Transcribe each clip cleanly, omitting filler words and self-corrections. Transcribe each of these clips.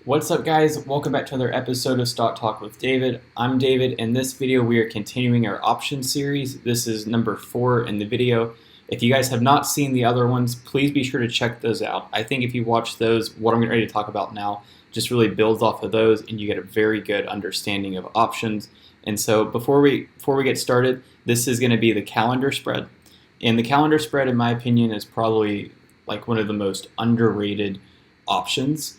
What's up, guys? Welcome back to another episode of Stock Talk with David. I'm David. In this video, we are continuing our option series. This is number 4 in the video. If you guys have not seen the other ones, please be sure to check those out. I think if you watch those, what I'm getting ready to talk about now just really builds off of those, and you get a very good understanding of options. And so before we get started, this is going to be the calendar spread. And the calendar spread, in my opinion, is probably like one of the most underrated options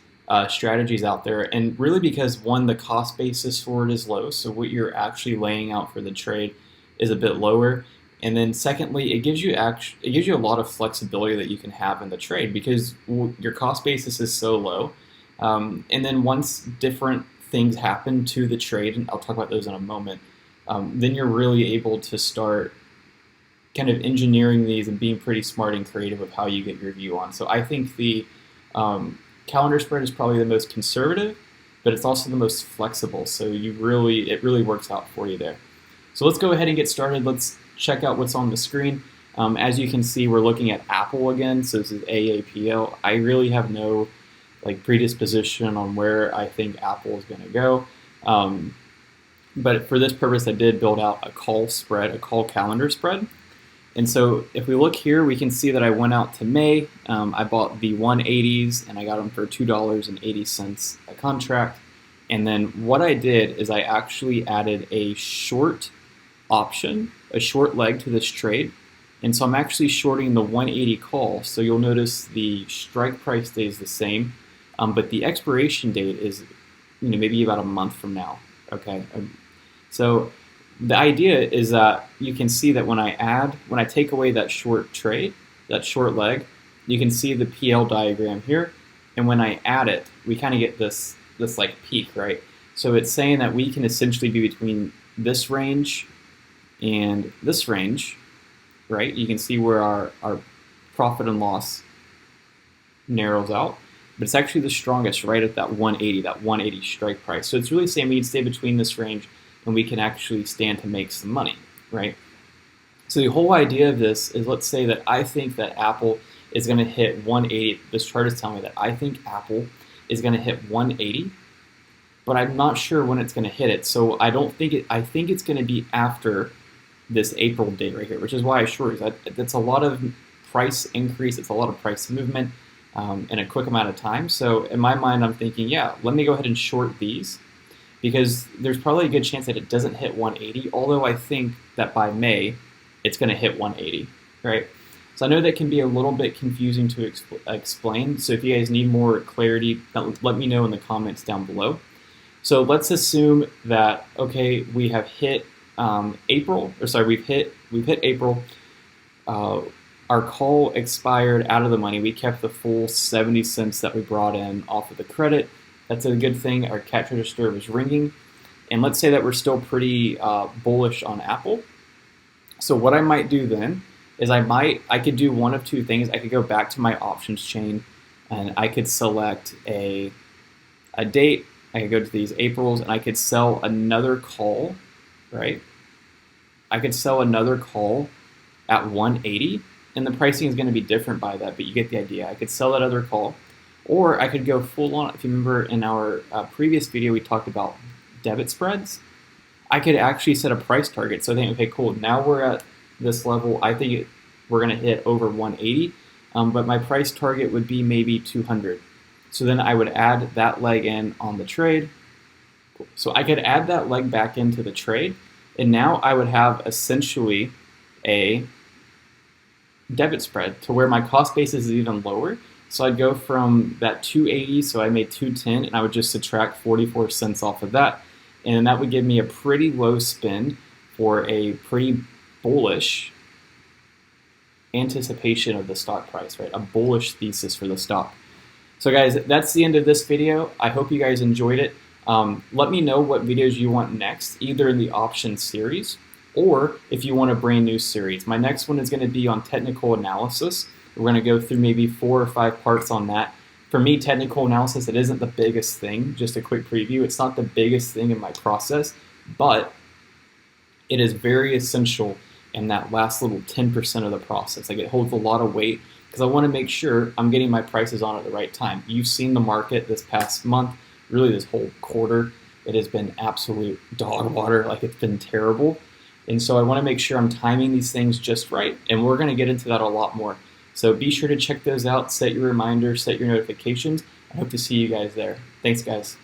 strategies out there, and really because one, the cost basis for it is low, so what you're actually laying out for the trade is a bit lower, and then secondly, it gives you a lot of flexibility that you can have in the trade because your cost basis is so low, and then once different things happen to the trade, and I'll talk about those in a moment, then you're really able to start kind of engineering these and being pretty smart and creative of how you get your view on. So I think the calendar spread is probably the most conservative, but it's also the most flexible. So it really works out for you there. So let's go ahead and get started. Let's check out what's on the screen. As you can see, we're looking at Apple again. So this is AAPL. I really have no predisposition on where I think Apple is going to go. But for this purpose, I did build out a call calendar spread. And so if we look here, we can see that I went out to May. I bought the 180s and I got them for $2.80 a contract. And then what I did is I actually added a short option, a short leg to this trade. And so I'm actually shorting the 180 call. So you'll notice the strike price stays the same, but the expiration date is maybe about a month from now. Okay, so the idea is that you can see that when I take away that short trade, that short leg, you can see the PL diagram here. And when I add it, we kind of get this like peak, right? So it's saying that we can essentially be between this range and this range, right? You can see where our profit and loss narrows out. But it's actually the strongest right at that 180 strike price. So it's really saying we can stay between this range and we can actually stand to make some money, right? So the whole idea of this is, let's say that I think that Apple is going to hit 180. This chart is telling me that I think Apple is going to hit 180, but I'm not sure when it's going to hit it. So I think it's going to be after this April date right here, which is why I shorted. That's a lot of price increase. It's a lot of price movement in a quick amount of time. So in my mind, I'm thinking, yeah, let me go ahead and short these, because there's probably a good chance that it doesn't hit 180, although I think that by May, it's going to hit 180, right? So I know that can be a little bit confusing to explain, so if you guys need more clarity, let me know in the comments down below. So let's assume that, okay, we have hit April, we've hit April, our call expired out of the money, we kept the full 70 cents that we brought in off of the credit. That's a good thing. Our cash register was ringing. And let's say that we're still pretty bullish on Apple. So what I might do then is I could do one of two things. I could go back to my options chain and I could select a date. I could go to these Aprils and I could sell another call, right? I could sell another call at 180, and the pricing is going to be different by that, but you get the idea. I could sell that other call. Or I could go full on. If you remember in our previous video, we talked about debit spreads. I could actually set a price target. So I think, okay, cool. Now we're at this level. I think we're going to hit over 180, but my price target would be maybe 200. So then I would add that leg in on the trade. So I could add that leg back into the trade, and now I would have essentially a debit spread to where my cost basis is even lower. So I'd go from that 280, so I made 210, and I would just subtract 44 cents off of that. And that would give me a pretty low spend for a pretty bullish anticipation of the stock price, right? A bullish thesis for the stock. So guys, that's the end of this video. I hope you guys enjoyed it. Let me know what videos you want next, either in the option series or if you want a brand new series. My next one is going to be on technical analysis. We're going to go through maybe 4 or 5 parts on that. For me, technical analysis, it isn't the biggest thing. Just a quick preview. It's not the biggest thing in my process, but it is very essential in that last little 10% of the process. Like, it holds a lot of weight because I want to make sure I'm getting my prices on at the right time. You've seen the market this past month really this whole quarter, it has been absolute dog water. Like, it's been terrible. And so I want to make sure I'm timing these things just right. And we're going to get into that a lot more. So be sure to check those out, set your reminders, set your notifications. I hope to see you guys there. Thanks, guys.